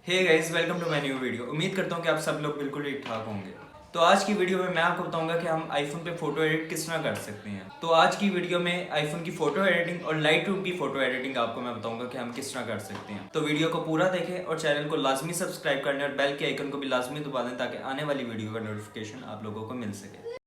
Hey guys, welcome to my new video. उम्मीद करता हूँ कि आप सब लोग बिल्कुल ठीक ठाक होंगे। तो आज की वीडियो में मैं आपको बताऊंगा कि हम आईफोन पे फोटो एडिट किस तरह कर सकते हैं। तो आज की वीडियो में आईफोन की फोटो एडिटिंग और लाइटरूम की फोटो एडिटिंग आपको मैं बताऊंगा कि हम किस तरह कर सकते हैं। तो वीडियो को पूरा देखें और चैनल को लाजमी सब्सक्राइब करने और बेल के आइकन को भी लाजमी दबा दें ताकि आने वाली वीडियो का नोटिफिकेशन आप लोगों को मिल सके।